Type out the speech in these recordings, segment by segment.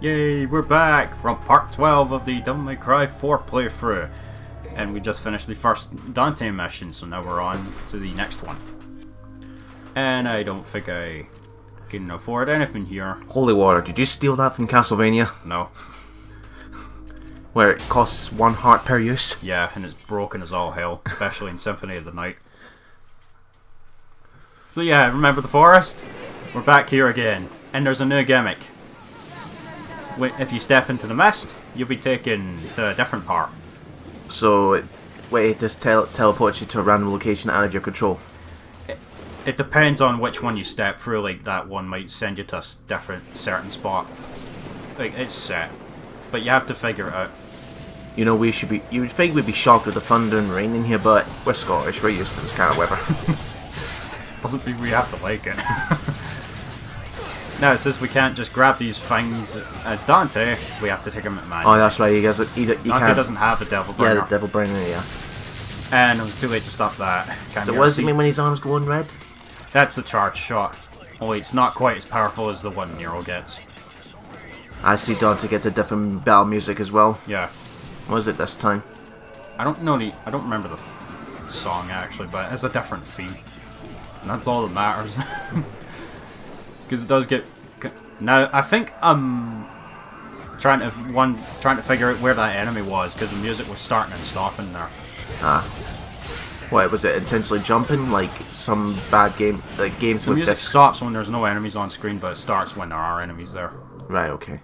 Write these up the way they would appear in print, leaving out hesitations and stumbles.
Yay, we're back from part 12 of the Devil May Cry 4 playthrough. And we just finished the first Dante mission, so now we're on to the next one. And I don't think I can afford anything here. Holy water, did you steal that from Castlevania? No. Where it costs 1 heart per use? Yeah, and it's broken as all hell, especially in Symphony of the Night. So yeah, remember the forest? We're back here again, and there's a new gimmick. If you step into the mist, you'll be taken to a different part. So, it just teleports you to a random location out of your control? It depends on which one you step through, like that one might send you to a certain spot. Like, it's set. But you have to figure it out. You know, you would think we'd be shocked with the thunder and rain in here, but we're Scottish, we're used to this kind of weather. Doesn't mean we have to like it. No, it says we can't just grab these things as Dante, we have to take them at man. Oh, that's right, Dante doesn't have the devil bringer. Yeah, the devil bringer, yeah. And it was too late to stop that. So what does it mean when his arms go on red? That's the charge shot. Only it's not quite as powerful as the one Nero gets. I see Dante gets a different battle music as well. Yeah. What is it this time? I don't remember the song actually, but it's a different theme. And that's all that matters. Because it does get... Now, I think I'm trying to figure out where that enemy was, because the music was starting and stopping there. Ah. What, was it intentionally jumping, like some bad game, like games with discs? The music stops when there's no enemies on screen, but it starts when there are enemies there. Right, okay.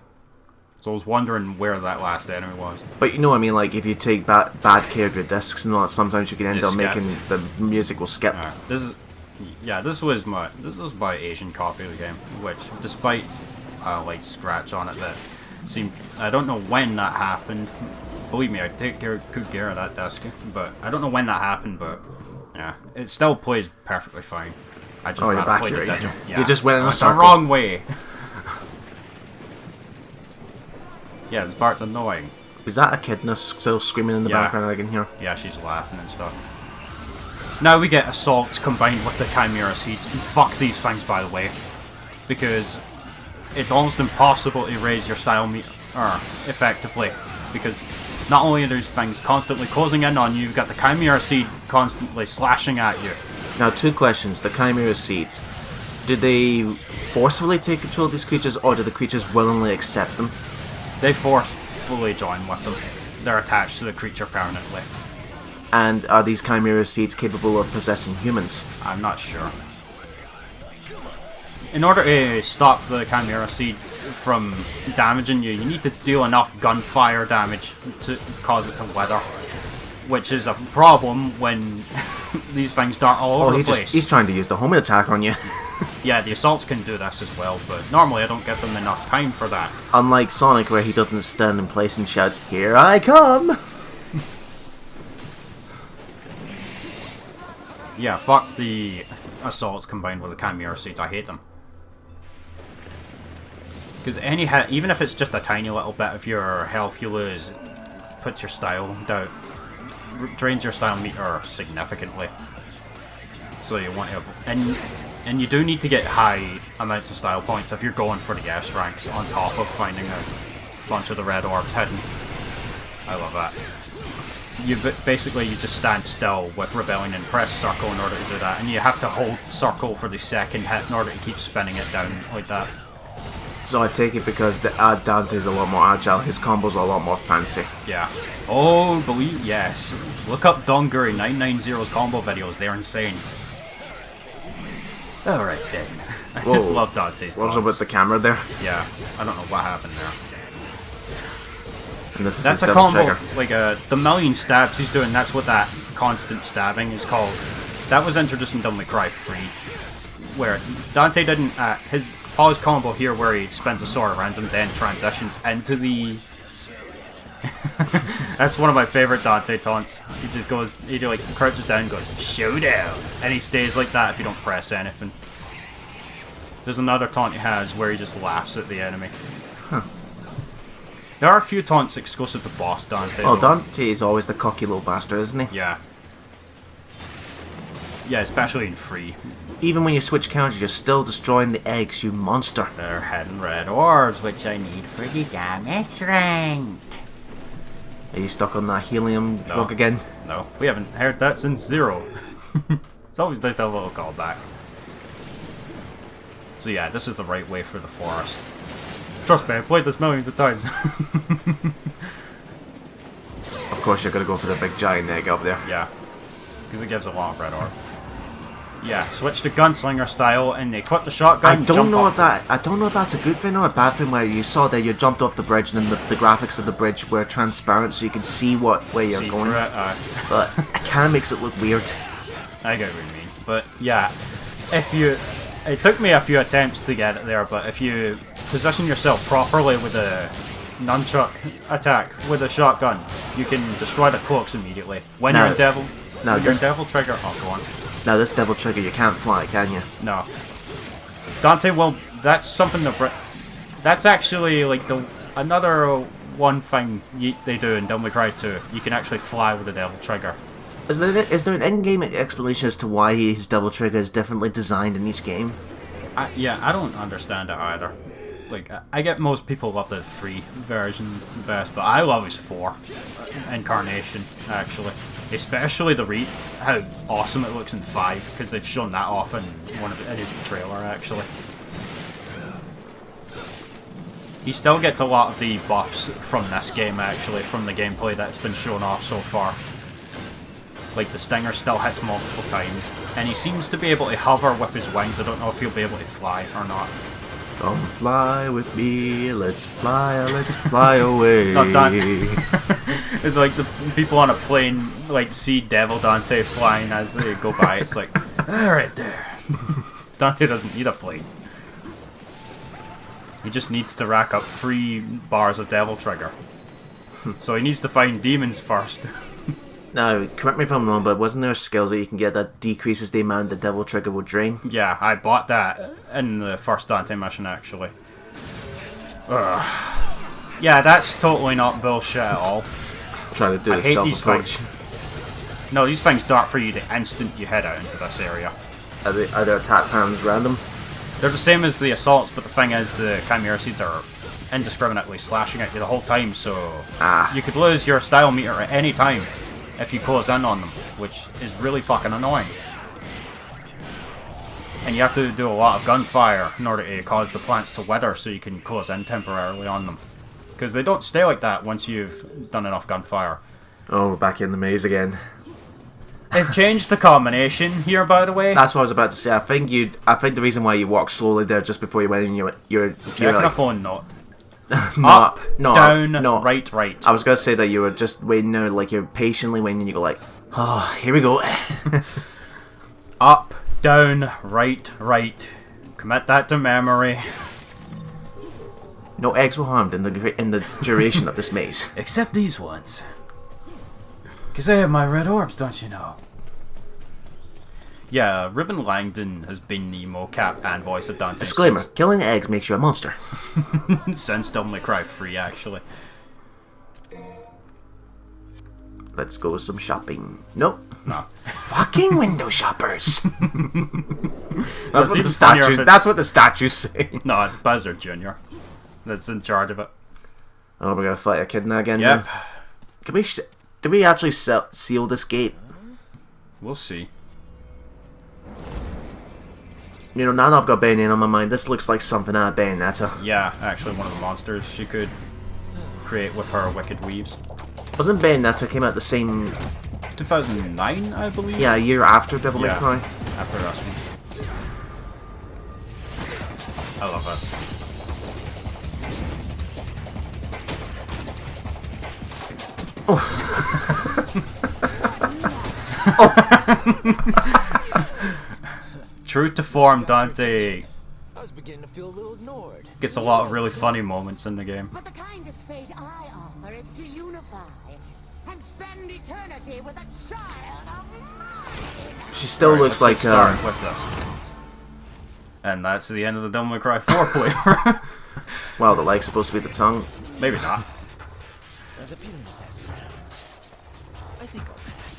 So I was wondering where that last enemy was. But you know what I mean, like if you take bad care of your discs and all that, sometimes you can end up making the music will skip. This was my Asian copy of the game, which, despite a light scratch on it that seemed... I don't know when that happened. Believe me, I take good care of that disc, but I don't know when that happened, but yeah, it still plays perfectly fine. I just you're back play here, the digital. Yeah. You just went in a circle. The wrong way. Yeah, this part's annoying. Is that Echidna still screaming in the background I can hear? Yeah, she's laughing and stuff. Now we get assaults combined with the Chimera Seeds, and fuck these things, by the way, because it's almost impossible to raise your style meter effectively, because not only are these things constantly closing in on you, you've got the Chimera Seed constantly slashing at you. Now, 2 questions. The Chimera Seeds, did they forcefully take control of these creatures, or do the creatures willingly accept them? They forcefully join with them. They're attached to the creature permanently. And are these Chimera Seeds capable of possessing humans? I'm not sure. In order to stop the Chimera Seed from damaging you, you need to deal enough gunfire damage to cause it to wither. Which is a problem when these things dart all over the place. He's trying to use the homing attack on you. Yeah, the assaults can do this as well, but normally I don't give them enough time for that. Unlike Sonic, where he doesn't stand in place and shouts, "Here I come!" Yeah, fuck the assaults combined with the Chimera Seeds. I hate them. Because any hit, even if it's just a tiny little bit of your health you lose, puts your style down, drains your style meter significantly. So you want to, and you do need to get high amounts of style points if you're going for the S ranks, on top of finding a bunch of the red orbs hidden. I love that. You just stand still with Rebellion and press circle in order to do that, and you have to hold circle for the second hit in order to keep spinning it down like that. So I take it because Dante's a lot more agile, his combos are a lot more fancy. Yeah. Oh, yes. Look up Donguri 990's combo videos, they're insane. Alright then. I just love Dante's What was it with the camera there? Yeah, I don't know what happened there. And this is that's his a combo, trigger. like the million stabs he's doing, that's what that constant stabbing is called. That was introduced in Devil May Cry 3, where Dante didn't, his combo here where he spins a sword around him, then transitions into the... That's one of my favorite Dante taunts. He just goes, he like crouches down and goes, "Showdown!" And he stays like that if you don't press anything. There's another taunt he has where he just laughs at the enemy. Huh. There are a few taunts exclusive to boss Dante. Oh, Dante is always the cocky little bastard, isn't he? Yeah. Yeah, especially in free. Even when you switch counters, you're still destroying the eggs, you monster. They're hidden red orbs, which I need for Gilgamesh rank. Are you stuck on that helium drug again? No, we haven't heard that since 0. It's always nice to have a little callback. So yeah, this is the right way for the forest. Trust me, I've played this millions of times. Of course you're gonna go for the big giant egg up there. Yeah, because it gives a lot of red orb. Yeah, switch to gunslinger style and equip the shotgun. I don't know if that's a good thing or a bad thing. Where you saw that you jumped off the bridge and then the graphics of the bridge were transparent, so you can see what way you're going. But it kind of makes it look weird. I get what you mean, but yeah, it took me a few attempts to get it there, but if you position yourself properly with a nunchuck attack with a shotgun, you can destroy the cloaks immediately. When you're in Devil Trigger, oh, go on. Now this Devil Trigger, you can't fly, can you? No. Dante, well, that's something that's actually like another one thing they do in Devil May Cry 2. You can actually fly with the Devil Trigger. Is there an in-game explanation as to why his Devil Trigger is differently designed in each game? Yeah, I don't understand it either. Like, I get most people love the free version best, but I love his 4 incarnation, actually. Especially how awesome it looks in 5, because they've shown that off in his trailer, actually. He still gets a lot of the buffs from this game, actually, from the gameplay that's been shown off so far. Like, the stinger still hits multiple times, and he seems to be able to hover with his wings. I don't know if he'll be able to fly or not. Come fly with me, let's fly away. Not Dante. It's like the people on a plane, like, see Devil Dante flying as they go by. It's like, right there. Dante doesn't need a plane. He just needs to rack up 3 bars of Devil Trigger. So he needs to find demons first. Now, correct me if I'm wrong, but wasn't there skills that you can get that decreases the amount the Devil Trigger will drain? Yeah, I bought that in the first Dante mission, actually. Ugh. Yeah, that's totally not bullshit at all. Trying to do a stealth approach. No, these things dart for you the instant you head out into this area. Are their attack patterns random? They're the same as the assaults, but the thing is the Chimera Seeds are indiscriminately slashing at you the whole time, so you could lose your style meter at any time if you close in on them, which is really fucking annoying. And you have to do a lot of gunfire in order to cause the plants to wither so you can close in temporarily on them. Because they don't stay like that once you've done enough gunfire. Oh, we're back in the maze again. They've changed the combination here, by the way. That's what I was about to say. I think the reason why you walked slowly there just before you went in, you're checking like, a phone note. Up, down, right. I was gonna say that you were just waiting there, like you're patiently waiting, and you go like, oh, here we go. Up, down, right. Commit that to memory. No eggs were harmed in the duration of this maze. Except these ones. Because I have my red orbs, don't you know? Yeah, Ruben Langdon has been the mocap and voice of Dante. Disclaimer, killing eggs makes you a monster. Since Devil May Cry 3, actually. Let's go some shopping. Nope. No. Fucking window shoppers. That's what the statues say. No, it's Buzzer Jr. that's in charge of it. Oh, we're gonna fight Echidna again. Yep. Do we actually seal this gate? We'll see. You know, now that I've got Bayonetta on my mind, this looks like something out of Bayonetta. Yeah, actually one of the monsters she could create with her wicked weaves. Wasn't Bayonetta came out the same... 2009, I believe? Yeah, a year after Devil May Cry. After this one. I love this. Oh. True to form, Dante I was beginning to feel a little ignored. gets a lot of really funny moments in the game. But the kindest fate I offer is to unify and spend eternity with a child of mine. She still looks like start with this. And that's the end of the Devil May Cry 4 playthrough. Well, the leg's supposed to be the tongue. Maybe not. As appealing as that sounds,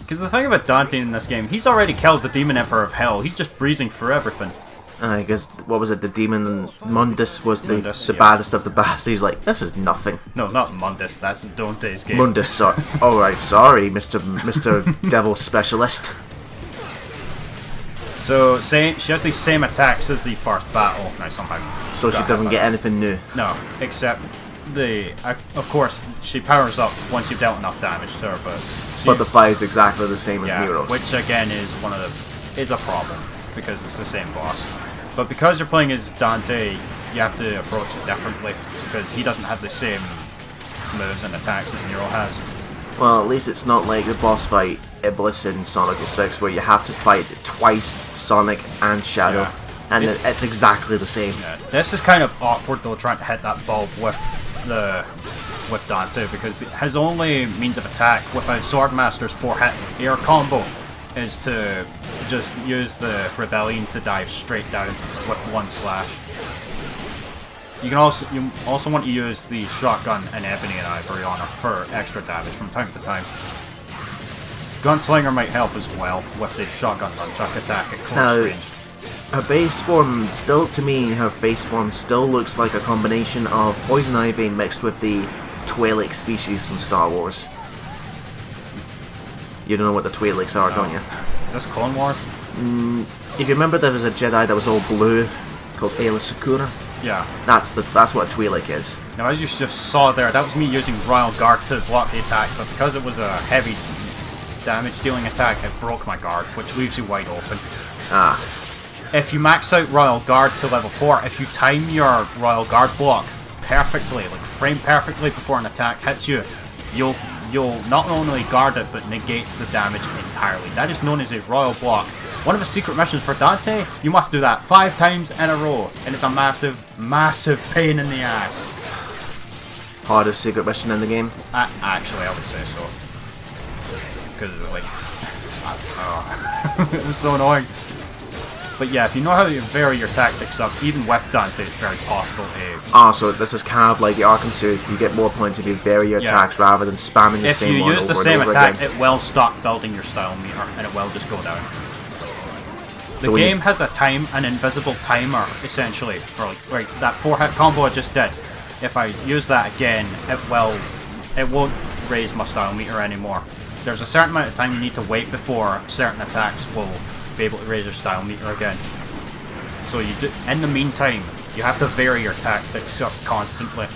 Because the thing about Dante in this game, he's already killed the Demon Emperor of Hell. He's just breezing for everything. I guess, what was it, the demon Mundus was the Yeah. baddest of the best. He's like, this is nothing. No, not Mundus, that's Dante's game. Mundus, sorry. Alright, sorry, Mr. Devil Specialist. So, she has the same attacks as the first battle. Now, somehow. So she doesn't get anything new. No, except of course, she powers up once you've dealt enough damage to her, But the fight is exactly the same as yeah, Nero's. which again is a problem, because it's the same boss. But because you're playing as Dante, you have to approach it differently, because he doesn't have the same moves and attacks that Nero has. Well, at least it's not like the boss fight Iblis in Sonic 06, where you have to fight twice Sonic and Shadow, Yeah. and it's exactly the same. Yeah. This is kind of awkward though, trying to hit that bulb with Dante, because his only means of attack without Swordmaster's 4-hit air combo is to just use the Rebellion to dive straight down with one slash. You also want to use the shotgun and Ebony and Ivory on her for extra damage from time to time. Gunslinger might help as well with the shotgun nunchuck attack at close range. Her base form still, to me, her face form still looks like a combination of Poison Ivy mixed with the Twi'lek species from Star Wars. You don't know what the Twi'leks are, don't you? Is this Clone Wars? If you remember, there was a Jedi that was all blue called Aayla Secura. Yeah. That's what a Twi'lek is. Now, as you just saw there, that was me using Royal Guard to block the attack, but because it was a heavy damage-dealing attack, it broke my guard, which leaves you wide open. Ah. If you max out Royal Guard to level 4, if you time your Royal Guard block perfectly, like frame perfectly before an attack hits you, you'll not only guard it, but negate the damage entirely. That is known as a Royal Block. One of the secret missions for Dante, you must do that 5 times in a row, and it's a massive, massive pain in the ass. Hardest secret mission in the game? Actually, I would say so. Because, like, it was so annoying. But yeah, if you know how to vary your tactics up, even with Dante, it's very possible to... So this is kind of like the Arkham series. You get more points if you vary your attacks rather than spamming the same one over and over again. If you use the same attack, it will stop building your style meter, and it will just go down. The game has an invisible timer, essentially, for like that 4-hit combo I just did. If I use that again, it won't raise my style meter anymore. There's a certain amount of time you need to wait before certain attacks will be able to raise your style meter again. So in the meantime, you have to vary your tactics up constantly.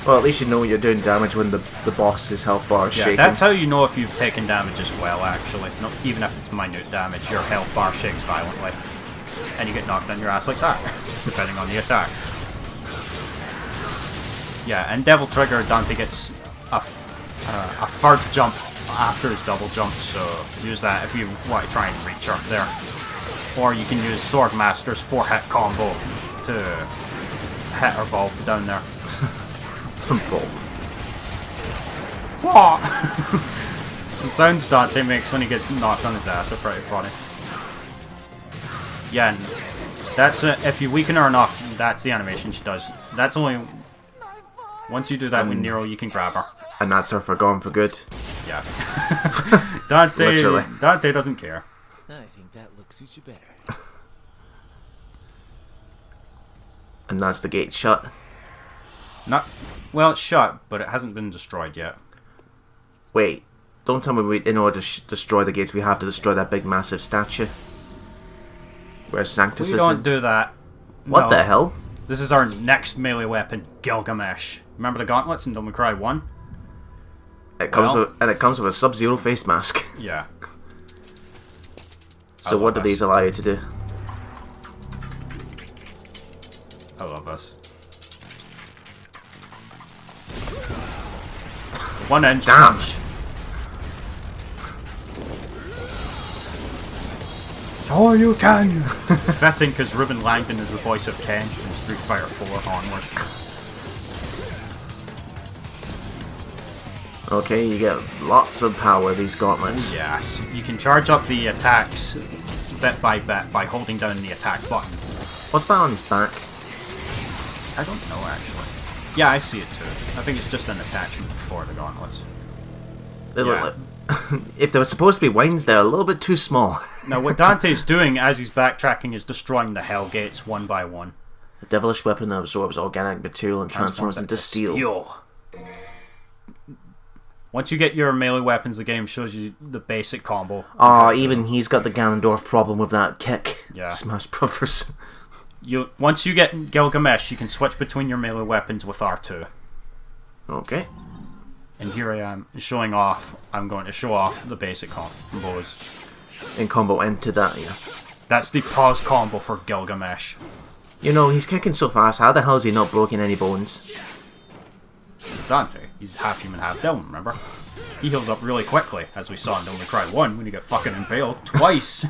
Well, at least you know you're doing damage when the boss's health bar is shaking. That's how you know if you've taken damage as well, actually. Even if it's minute damage, your health bar shakes violently. And you get knocked on your ass like that, depending on the attack. Yeah, and Devil Trigger, Dante gets a third jump after his double jump, so use that if you want to try and reach her there. Or you can use Swordmaster's 4-hit combo to hit her bulb down there. What? The sounds Dante makes when he gets knocked on his ass are pretty funny. Yeah, and that's if you weaken her enough, that's the animation she does. That's only... Once you do that with Nero, you can grab her. And that's her for gone for good. Yeah. Dante, Literally. Dante doesn't care. I think that look suits you better. And that's the gate shut. Well, it's shut, but it hasn't been destroyed yet. Wait, don't tell me in order to destroy the gates we have to destroy that big massive statue. Where Sanctus is. We don't do that. What No. the hell? This is our next melee weapon, Gilgamesh. Remember the gauntlets in Devil May Cry 1? It comes with a Sub-Zero face mask. Yeah. So what do these allow you to do? I love this. 1-inch Damn. punch. Sure you can! Fitting because Ruben Langdon is the voice of Ken in Street Fighter 4 onward. Okay, you get lots of power, these gauntlets. Yes. You can charge up the attacks bit by bit by holding down the attack button. What's that on his back? I don't know, actually. Yeah, I see it too. I think it's just an attachment for the gauntlets. They look like... if there was supposed to be wines, they're a little bit too small. Now, what Dante's doing as he's backtracking is destroying the Hell Gates one by one. A devilish weapon that absorbs organic material and transforms into steel. Once you get your melee weapons, the game shows you the basic combo. Even he's got the Ganondorf problem with that kick. Yeah. Smash Brothers. Once you get Gilgamesh, you can switch between your melee weapons with R2. Okay. And here I am showing off. I'm going to show off the basic combos. In combo into that, yeah. That's the pause combo for Gilgamesh. You know, he's kicking so fast, how the hell has he not broken any bones? Dante, he's half human, half devil, remember? He heals up really quickly, as we saw in Devil May Cry 1 when he got fucking impaled twice.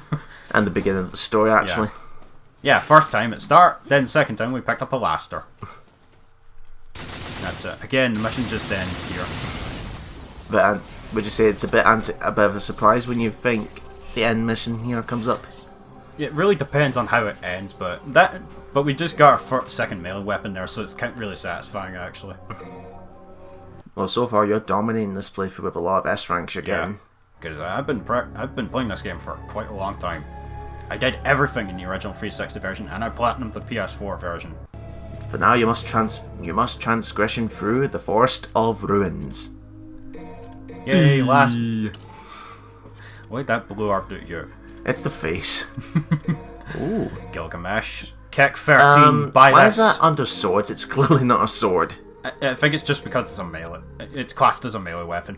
And the beginning of the story, actually. Yeah, first time at start, then second time we picked up a Laster. That's it. Again, the mission just ends here. But would you say it's a bit of a surprise when you think the end mission here comes up? It really depends on how it ends, but we just got our second melee weapon there, so it's really satisfying actually. Well, so far you're dominating this playthrough with a lot of S ranks you're getting. Because I've been playing this game for quite a long time. I did everything in the original 360 version, and I platinumed the PS4 version. For now, you must transgression through the Forest of Ruins. Yay, last. Why'd that blow up at you? It's the face. Ooh. Gilgamesh. Kick 13 by why this. is that under swords? It's clearly not a sword. I think it's just because it's a melee. It's classed as a melee weapon.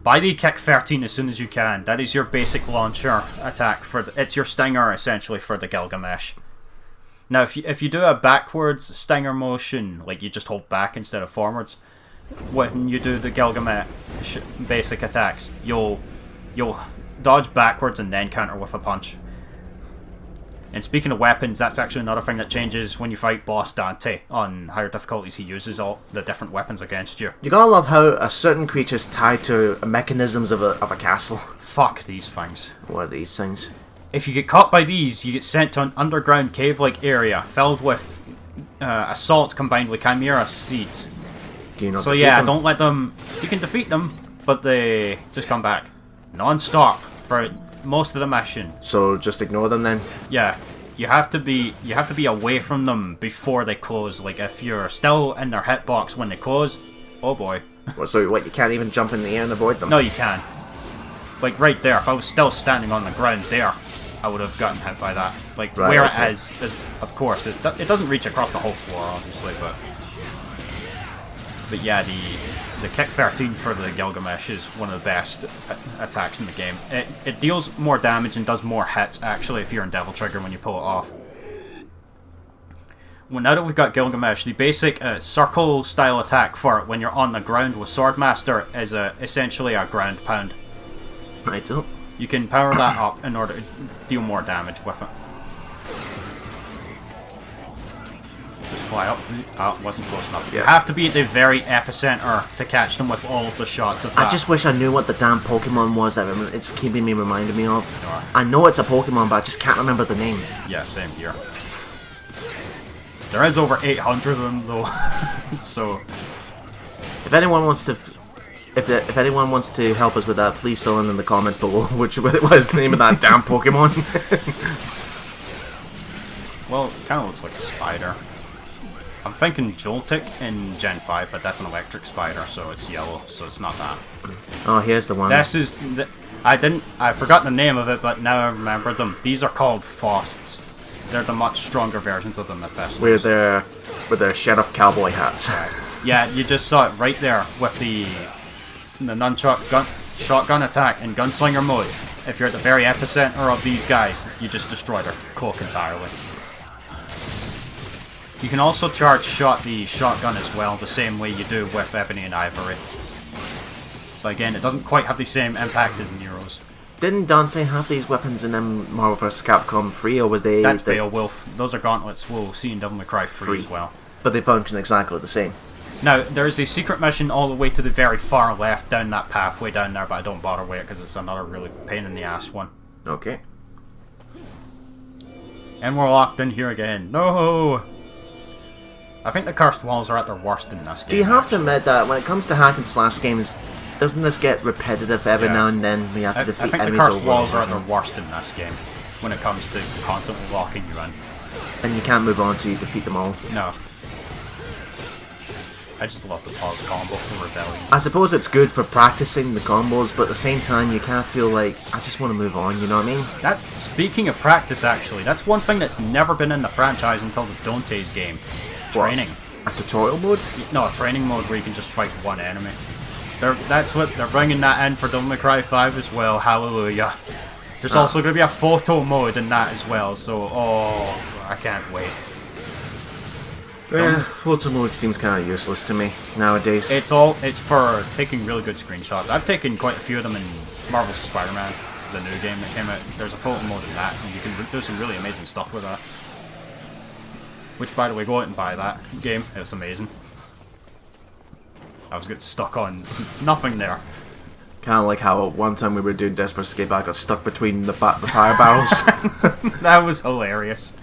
Buy the Kick 13 as soon as you can. That is your basic launcher attack it's your stinger essentially for the Gilgamesh. Now, if you do a backwards stinger motion, like you just hold back instead of forwards, when you do the Gilgamesh basic attacks, you'll dodge backwards and then counter with a punch. And speaking of weapons, that's actually another thing that changes when you fight Boss Dante. On higher difficulties, he uses all the different weapons against you. You gotta love how a certain creature is tied to mechanisms of a castle. Fuck these things. What are these things? If you get caught by these, you get sent to an underground cave-like area filled with assault combined with chimera seeds. Can you not So defeat yeah, them? don't let them... You can defeat them, but they just come back. Non-stop for most of the mission. So just ignore them then? Yeah. You have to be away from them before they close. Like, if you're still in their hitbox when they close, oh boy. So what, you can't even jump in the air and avoid them? No, you can. Like, right there, if I was still standing on the ground there, I would have gotten hit by that. Like, right, where okay. it is, of course, it doesn't reach across the whole floor, obviously, but yeah, the Kick 13 for the Gilgamesh is one of the best attacks in the game. It deals more damage and does more hits, actually, if you're in Devil Trigger when you pull it off. Well, now that we've got Gilgamesh, the basic circle-style attack for it when you're on the ground with Swordmaster is essentially a ground pound. Right, so. You can power that up in order to deal more damage with it. Just fly up. Wasn't close enough. Yeah. You have to be at the very epicenter to catch them with all of the shots of that. I just wish I knew what the damn Pokemon was that it's keeping me reminding me of. Sure. I know it's a Pokemon, but I just can't remember the name. Yeah, same here. There is over 800 of them though, so... If anyone wants to... If anyone wants to help us with that, please fill in the comments below what is the name of that damn Pokemon. Well, it kind of looks like a spider. I'm thinking Joltik in Gen 5, but that's an electric spider, so it's yellow, so it's not that. Oh, here's the one. This is... I forgot the name of it, but now I remember them. These are called Fausts. They're the much stronger versions of the Mephistos. With their sheriff cowboy hats. Yeah, you just saw it right there with the nunchuck shotgun attack in gunslinger mode. If you're at the very epicenter of these guys, you just destroy their cloak entirely. You can also charge the shotgun as well, the same way you do with Ebony and Ivory. But again, it doesn't quite have the same impact as Nero's. Didn't Dante have these weapons in Marvel vs. Capcom 3, or was they... That's Beowulf. Those are gauntlets we'll see in Devil May Cry 3 as well. But they function exactly the same. Now, there is a secret mission all the way to the very far left down that pathway down there, but I don't bother with it because it's another really pain in the ass one. Okay. And we're locked in here again. No! I think the cursed walls are at their worst in this game. Do you have to admit that when it comes to hack and slash games, doesn't this get repetitive every now and then? We have to I defeat think the enemies cursed over walls and are over the worst in this game when it comes to constantly locking you in. and you can't move on until you defeat them all. No. I just love the pause combo for Rebellion. I suppose it's good for practicing the combos, but at the same time you can't feel like, I just want to move on, you know what I mean? That, speaking of practice, actually, that's one thing that's never been in the franchise until the Dante's game. Training. A tutorial mode? No, a training mode where you can just fight one enemy. They're bringing that in for Devil May Cry 5 as well. Hallelujah. There's also going to be a photo mode in that as well. So, I can't wait. Yeah, photo mode seems kind of useless to me nowadays. It's for taking really good screenshots. I've taken quite a few of them in Marvel's Spider-Man, the new game that came out. There's a photo mode in that, and you can do some really amazing stuff with that. Which, by the way, go out and buy that game. It's amazing. I was getting stuck on nothing there. Kind of like how one time we were doing Desperate Escape, I got stuck between the fire barrels. That was hilarious.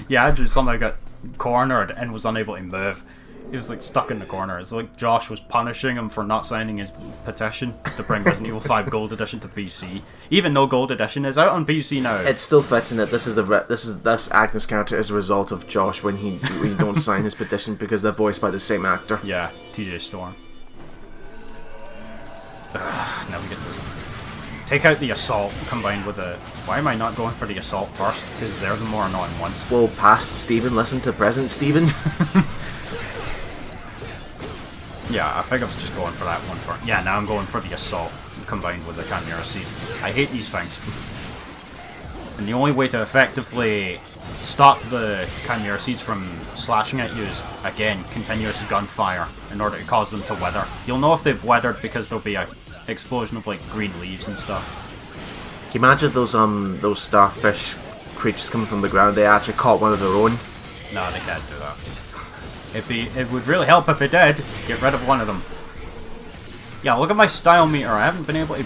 Yeah, I just somehow got cornered and was unable to move. He was like stuck in the corner. It's like Josh was punishing him for not signing his petition to bring Resident Evil 5 Gold Edition to PC. Even though Gold Edition is out on PC now. It's still fitting that this Agnes character is a result of Josh when he don't sign his petition because they're voiced by the same actor. Yeah, TJ Storm. Now we get this. Take out the assault combined with the. Why am I not going for the assault first? Because they're the more annoying ones. Well, past Steven, listen to present Steven. Yeah, I think I was just going for that one first. Yeah, now I'm going for the assault combined with the Chimera Seed. I hate these things. And the only way to effectively stop the Chimera Seeds from slashing at you is, again, continuous gunfire in order to cause them to wither. You'll know if they've withered because there'll be a explosion of like green leaves and stuff. Can you imagine those starfish creatures coming from the ground? They actually caught one of their own. No, they can't do that. It would really help if it did. Get rid of one of them. Yeah, look at my style meter. I haven't been able to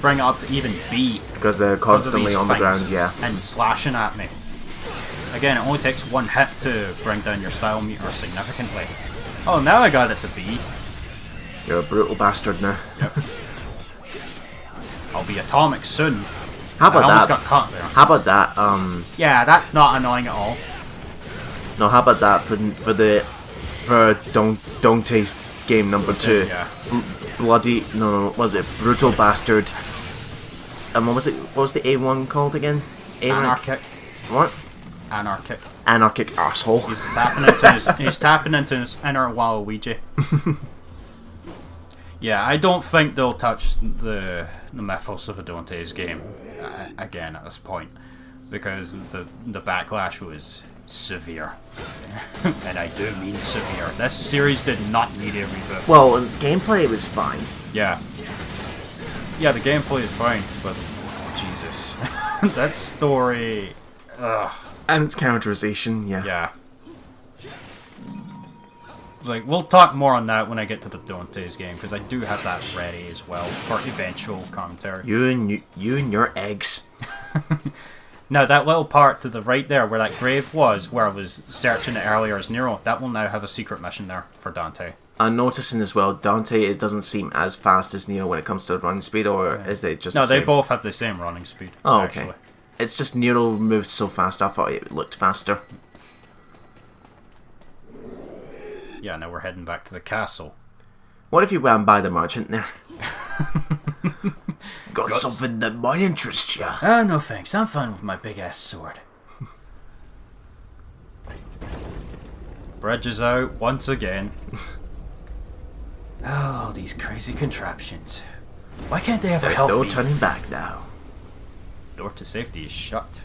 bring it up to even B. Because they're constantly on the ground, yeah. And slashing at me. Again, it only takes one hit to bring down your style meter significantly. Oh, now I got it to B. You're a brutal bastard now. Yep. I'll be atomic soon. How about I almost that? got caught there. How about that? Yeah, that's not annoying at all. No, how about that for Dante's game number 2? Yeah. What was it? Brutal bastard. What was the A1 called again? Anarchic. What? Anarchic. Anarchic asshole. He's tapping into his inner Waluigi. Yeah, I don't think they'll touch the mythos of a Dante's game again at this point, because the backlash was severe. And I do mean severe. This series did not need a reboot. Well, gameplay was fine. Yeah. Yeah, the gameplay is fine, but Jesus. That story... Ugh. And its characterization, yeah. Yeah. Like, we'll talk more on that when I get to the Dante's game, because I do have that ready as well for eventual commentary. You and your eggs. Now, that little part to the right there, where that grave was, where I was searching it earlier as Nero, that will now have a secret mission there for Dante. I'm noticing as well, Dante it doesn't seem as fast as Nero when it comes to running speed, or is it just No, the same? they both have the same running speed. Oh, actually. okay. It's just Nero moved so fast, I thought it looked faster. Yeah, now we're heading back to the castle. What if you ran by the merchant there? Got something that might interest you. Ah, no thanks. I'm fine with my big-ass sword. Bridge is out once again. Oh, these crazy contraptions. Why can't they ever There's help no me? turning back now. Door to safety is shut.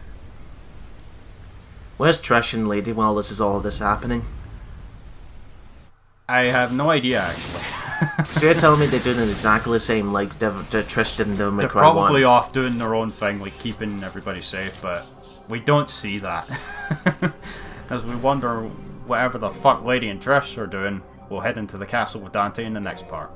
Where's Trish and Lady while this is all this happening? I have no idea, actually. So you're telling me they're doing it exactly the same like Trish did in Devil May They're Cry 1? probably off doing their own thing, like keeping everybody safe, but we don't see that. As we wonder whatever the fuck Lady and Trish are doing, we'll head into the castle with Dante in the next part.